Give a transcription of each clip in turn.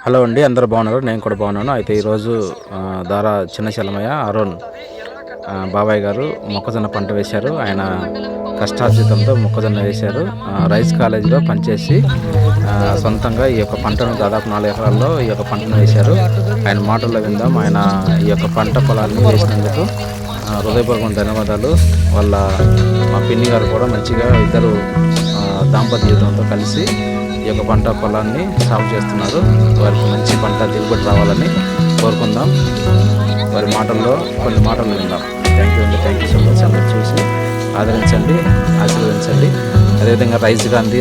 Hello అండి, అందరూ బాగున్నారు. నేను కూడా బాగున్నాను. అయితే ఈరోజు దారా చిన్న చలమయ్య అరుణ్ బాబాయ్ గారు మొక్కజొన్న పంట వేశారు. ఆయన కష్టార్జితంతో మొక్కజొన్న వేశారు. రైస్ కాలేజీలో పనిచేసి సొంతంగా ఈ యొక్క పంటను దాదాపు 4 ఎకరాల్లో ఈ యొక్క పంటను వేశారు. ఆయన మాటల్లో విందాం. ఆయన ఈ యొక్క పంట పొలాన్ని వేసినందుకు హృదయపూర్వక ధన్యవాదాలు. వాళ్ళ మా పిన్ని గారు కూడా మంచిగా ఇద్దరు దాంపత్య జీవితంతో కలిసి ఈ యొక్క పంట పొలాన్ని సాగు చేస్తున్నారు. వారికి మంచి పంట దిగుబడి రావాలని కోరుకుందాం. వారి మాటల్లో కొన్ని మాటలు విందాం. Thank you so much. అందరూ చూసి ఆదరించండి, ఆశీర్వదించండి. అదేవిధంగా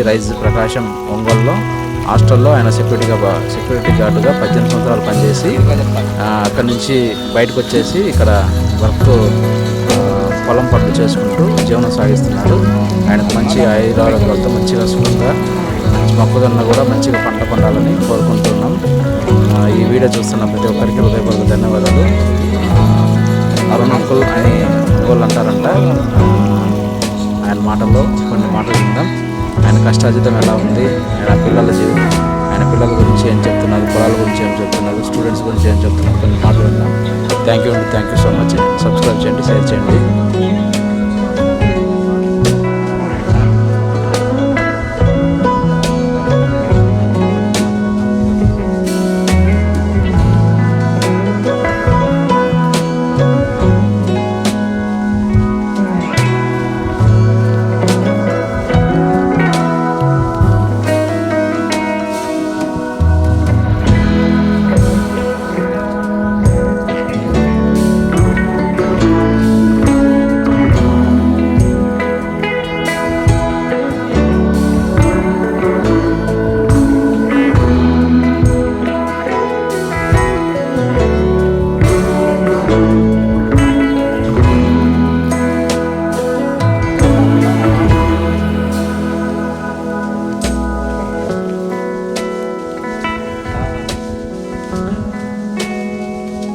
రైజ్ ప్రకాశం ఒంగోలులో హాస్టల్లో ఆయన సెక్యూరిటీ గార్డుగా 18 సంవత్సరాలు పనిచేసి అక్కడి నుంచి బయటకు వచ్చేసి ఇక్కడ వర్క్ పొలం పనులు చేసుకుంటూ జీవనం సాగిస్తున్నాడు. ఆయనకు మంచి ఆయురాలతో మంచిగా సుఖంగా మొక్కజొన్న కూడా మంచిగా పంట పండాలని కోరుకుంటున్నాం. ఈ వీడియో చూస్తున్న ప్రతి ఒక్కరికి హృదయపూర్వక ధన్యవాదాలు. అరుణ్ అంకుల్ అని ఒంగోలు అంటారంట. ఆయన మాటల్లో కొన్ని మాటలు విందాం. ఆయన కష్టార్జితం ఎలా ఉంది, ఆయన పిల్లల గురించి ఏం చెప్తున్నారు, పొలాల గురించి ఏం చెప్తున్నారు, స్టూడెంట్స్ గురించి ఏం చెప్తున్నారు, కొన్ని మాటలు విందాం. Thank you so much. Subscribe చేయండి, షేర్ చేయండి.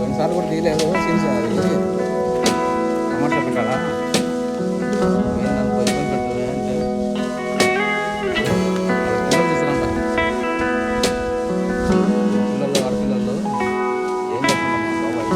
కొన్నిసార్లు కూడా తీయలేదు సీన్స్ అది టమాటా పెట్టాలా పొజిషన్ పెట్టదు అంటే తీసుకురంట పిల్లలు ఆడపిల్లలు ఏం చెప్తున్నాం బాబాయ్.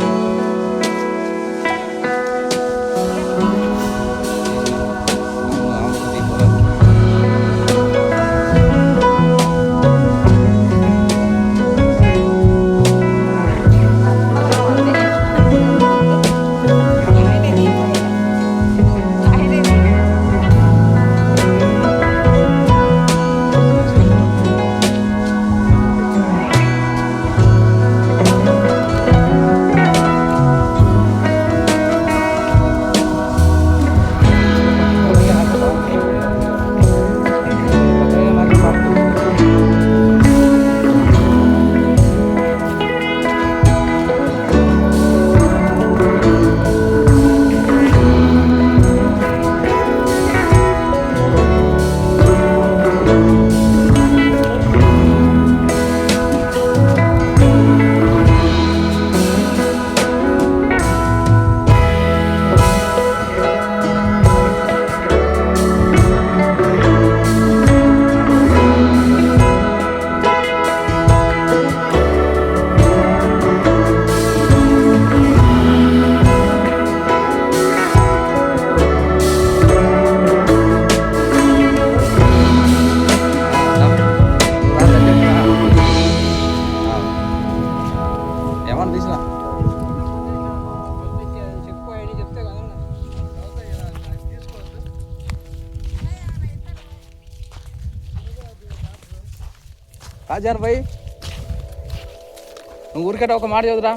ఏమన్నా తీసినా రాజాన్ భాయ్ నువ్వు ఊరికట ఒక మాట చదువురా.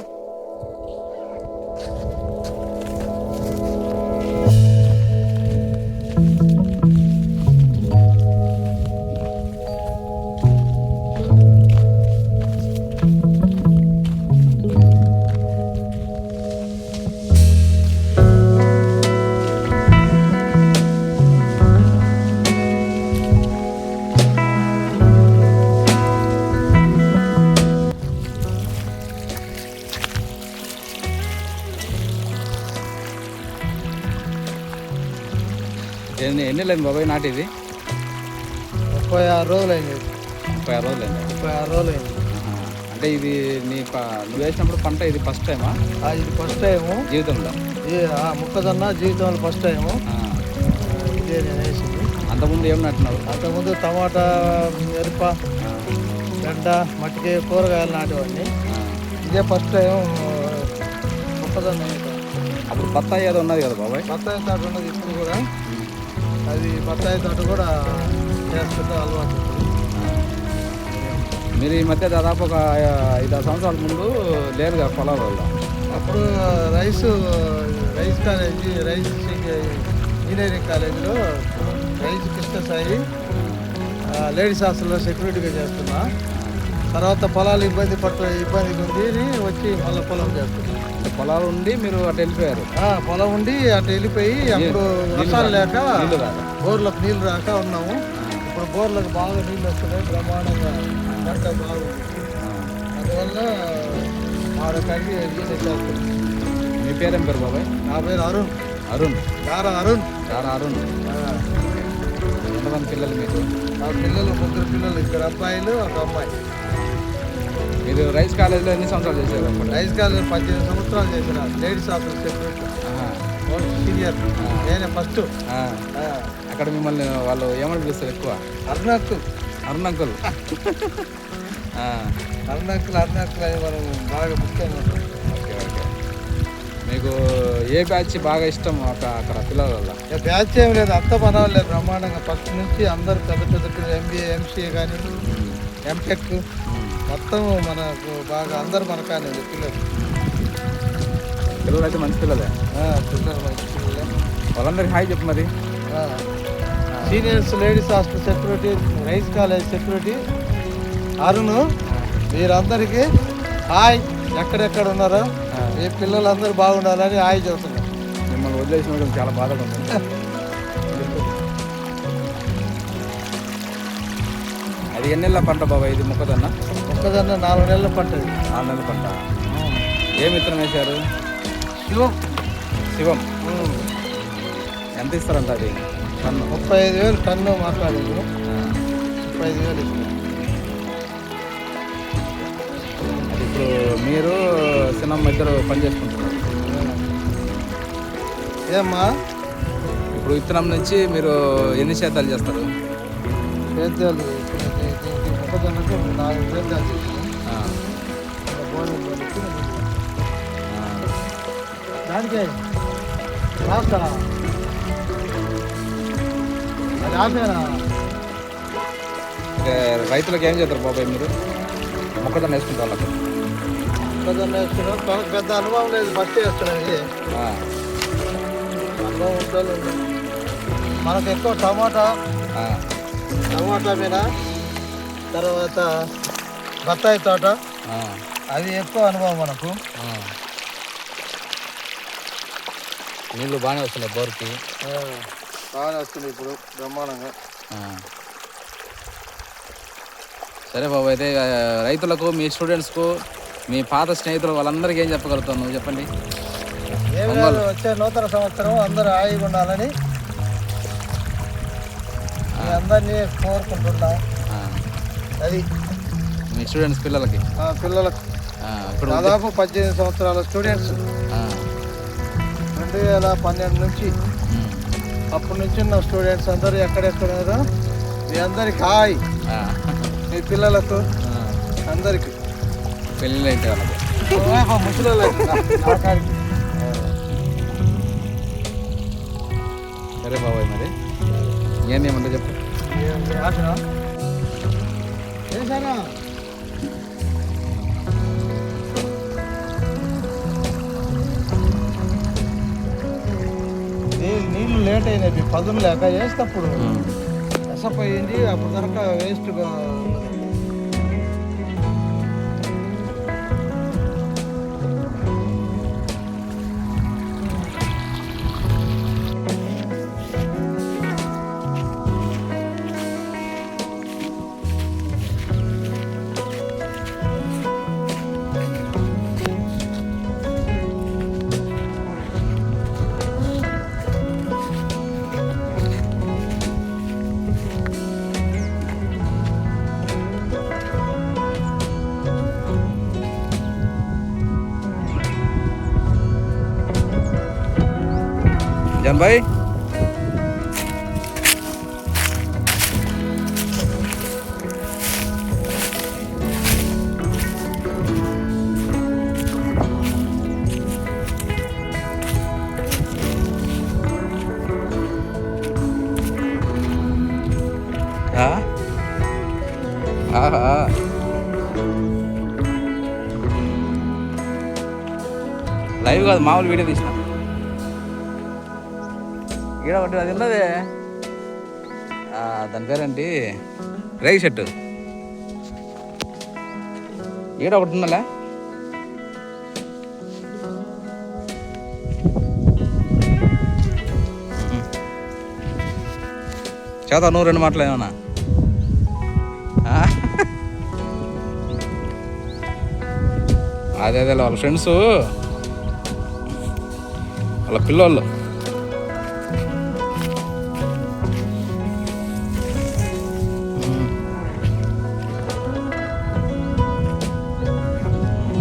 ఎన్ని లేదు బాబాయ్ నాటిది? 36 రోజులు అయింది. 36 రోజులు అయింది. 36 రోజులు అయింది. అంటే ఇది నువ్వు వేసినప్పుడు పంట ఇది ఫస్ట్ టైమా ఇది ఫస్ట్ టైము జీవితంలో? మొక్కజొన్న జీవితంలో ఫస్ట్ టైము ఇదే నేను వేసింది. అంతకుముందు ఏం నాటినావు? అంతకుముందు టమాటా, మిరప, గడ్డ, మట్టికి కూరగాయలు నాటేవాడిని. ఇదే ఫస్ట్ టైం మొక్కజొన్న వేయటం. అప్పుడు బత్తాయి ఏదో ఉన్నది కదా బాబాయ్? బత్తాయి తోట ఉన్నది ఇప్పుడు కూడా. అది బత్తాయి తోట కూడా చేస్తుంటే అలవాటు. మీరు ఈ మధ్య దాదాపు ఒక 5-6 సంవత్సరాల ముందు లేరుగా పొలాల వల్ల. అప్పుడు రైస్ కాలేజీ, ఇంజనీరింగ్ కాలేజీలో రైస్ కృష్ణసాయి లేడీస్ హాస్టల్లో సెక్యూరిటీగా చేస్తున్నా. తర్వాత పొలాలు ఇబ్బంది ఉంది వచ్చి మళ్ళీ పొలం చేస్తున్నా. పొలాలు ఉండి మీరు అటు వెళ్ళిపోయారు? పొలం ఉండి అటు వెళ్ళిపోయి అప్పుడు వర్షాలు లేక బోర్లకు నీళ్ళు రాక ఉన్నాము. ఇప్పుడు బోర్లకు బాగా నీళ్ళు వస్తున్నాయి, బ్రహ్మాండంగా పంట బాగుంది. అందువల్ల ఆడకాడికి చేస్తున్నాం. మీ పేరేం పేరు బాబాయ్? నా పేరు అరుణ్. అరుణ్. ఎంతమంది పిల్లలు మీకు? నా పిల్లలు 3 పిల్లలు, 2 అబ్బాయిలు, 1 అమ్మాయి. మీరు రైస్ కాలేజీలో ఎన్ని సంవత్సరాలు చేశారు? రైస్ కాలేజీ 18 సంవత్సరాలు చేసిన. లేడీస్ హాస్టల్ సెక్యూరిటీ సీనియర్, నేనే ఫస్ట్. అక్కడ మిమ్మల్ని వాళ్ళు ఏమని పిలుస్తారు ఎక్కువ? అరుణ్ అంకుల్ అని మనం బాగా ముఖ్యంగా. ఓకే. మీకు ఏ బ్యాచ్ బాగా ఇష్టం అక్కడ పిల్లల వల్ల? బ్యాచ్ ఏం లేదు, అంత మనవాళ్ళే బ్రహ్మాండంగా. ఫస్ట్ నుంచి అందరు పెద్ద పిల్లలు, MBA, MCA కానీ ఎంటెక్ మొత్తం మనకు బాగా అందరు మనకానే పిల్లలు అయితే మంచి పిల్లలే. పిల్లలు మంచి పిల్లలే. వాళ్ళందరికీ హాయ్ చెప్పు మరి. Seniors ladies hostel security, rice college security Arun, మీరందరికీ హాయ్. ఎక్కడెక్కడ ఉన్నారో ఈ పిల్లలందరూ బాగుండాలని హాయ్ చెబుతున్నాం. మిమ్మల్ని వదిలేసిన చాలా బాధగా ఉంది. అది ఎన్ని నెలల పంట బాబా ఇది? మొక్కజొన్న 4 నెలల పంట. 4 నెలల పంట. ఏం విత్తనం వేశారు? శివం. ఎంత ఇస్తారంట అది? టన్ను 35,000 టన్ను మాట్లాడేది. 35,000 ఇస్తుంది. అది ఇప్పుడు మీరు సినిమా ఇద్దరు పని చేసుకుంటున్నారు. ఏమ్మా ఇప్పుడు విత్తనం నుంచి మీరు ఎన్ని శాతాలు చేస్తారు? సేద్యాలు మొక్కజొన్నకు 4 సేద్యాలు చేస్తాం. దానికే రాస్తారా? అది ఆపేనా? రైతులకు ఏం చేస్తారు బాబాయ్ మీరు? మొక్కజొన్న వేసుకుంటారు వాళ్ళకి? మొక్కజొన్న వేస్తున్నాం. తనకు పెద్ద అనుభవం లేదు, ఫస్ట్ వేస్తున్నాం. ఇది అనుభవం ఉంటుంది. మనకు ఎక్కువ టమాటా మీద, తర్వాత బత్తాయి తోట, అవి ఎక్కువ అనుభవం మనకు. నీళ్ళు బాగానే వస్తున్నాయి బోర్కి? బాగానే వస్తుంది ఇప్పుడు బ్రహ్మాండంగా. సరే బాబు, అయితే రైతులకు, మీ స్టూడెంట్స్కు, మీ పాత స్నేహితులు వాళ్ళందరికీ ఏం చెప్పగలుగుతావు నువ్వు చెప్పండి. ఏం కాదు, వచ్చే నూతన సంవత్సరం అందరూ హాయిగా ఉండాలని అందరినీ కోరుకుంటున్నాం. అది మీ స్టూడెంట్స్ పిల్లలకి దాదాపు 18 సంవత్సరాల స్టూడెంట్స్ 2012 నుంచి అప్పటి నుంచి ఉన్న స్టూడెంట్స్ అందరూ ఎక్కడెక్కడారో మీ అందరికి హాయ్. మీ పిల్లలకు అందరికి పెళ్ళిళ్ళు అయితే వాళ్ళకి ముసలి. సరే బాబాయ్, మరి ఇంకేమేమంటే చెప్పు. నీళ్ళు లేట్ అయినవి, పదును లేక వేసేటప్పుడు రసపోయింది. అప్పుడు కనుక వేస్ట్గా జాన్ భాయ్ లైవ్ కాదు మామూలు వీడియో తీసిన ఈడ ఒకటి అది ఉన్నది దాని పేరేంటి రేగి చెట్టు ఈడ ఒకటి ఉన్నలే చేత నువ్వు 2 మాటలు ఏమన్నా అదే వాళ్ళ ఫ్రెండ్స్ వాళ్ళ పిల్లోళ్ళు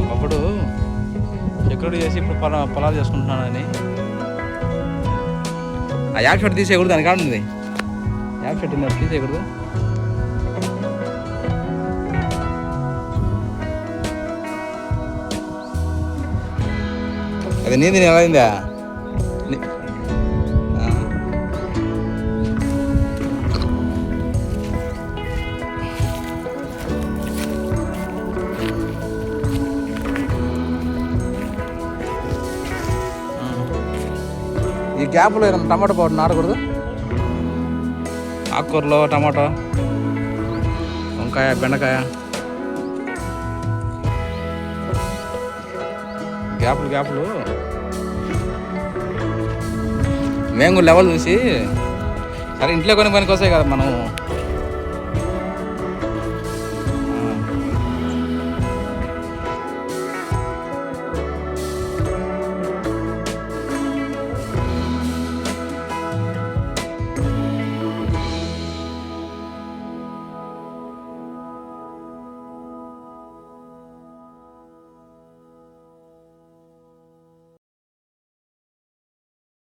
ఒకప్పుడు సెక్యూరిటీ చేసి ఇప్పుడు పొలాలు చేసుకుంటున్నానని ఆ యాప్ షర్ట్ తీసేయకూడదు దాని కాడ ఉంది యాప్ షర్ట్ ఉంది తీసేయకూడదు అది నీది ఎలా అయిందా ఈ గ్యాప్లో ఏదైనా టమాటో పౌడర్ నాటకూడదు ఆకుకూరలో టమాటో వంకాయ బెండకాయ గ్యాపులు మేము లెవెల్ చూసి సరే ఇంట్లో కొన్ని పనికి వస్తాయి కదా మనం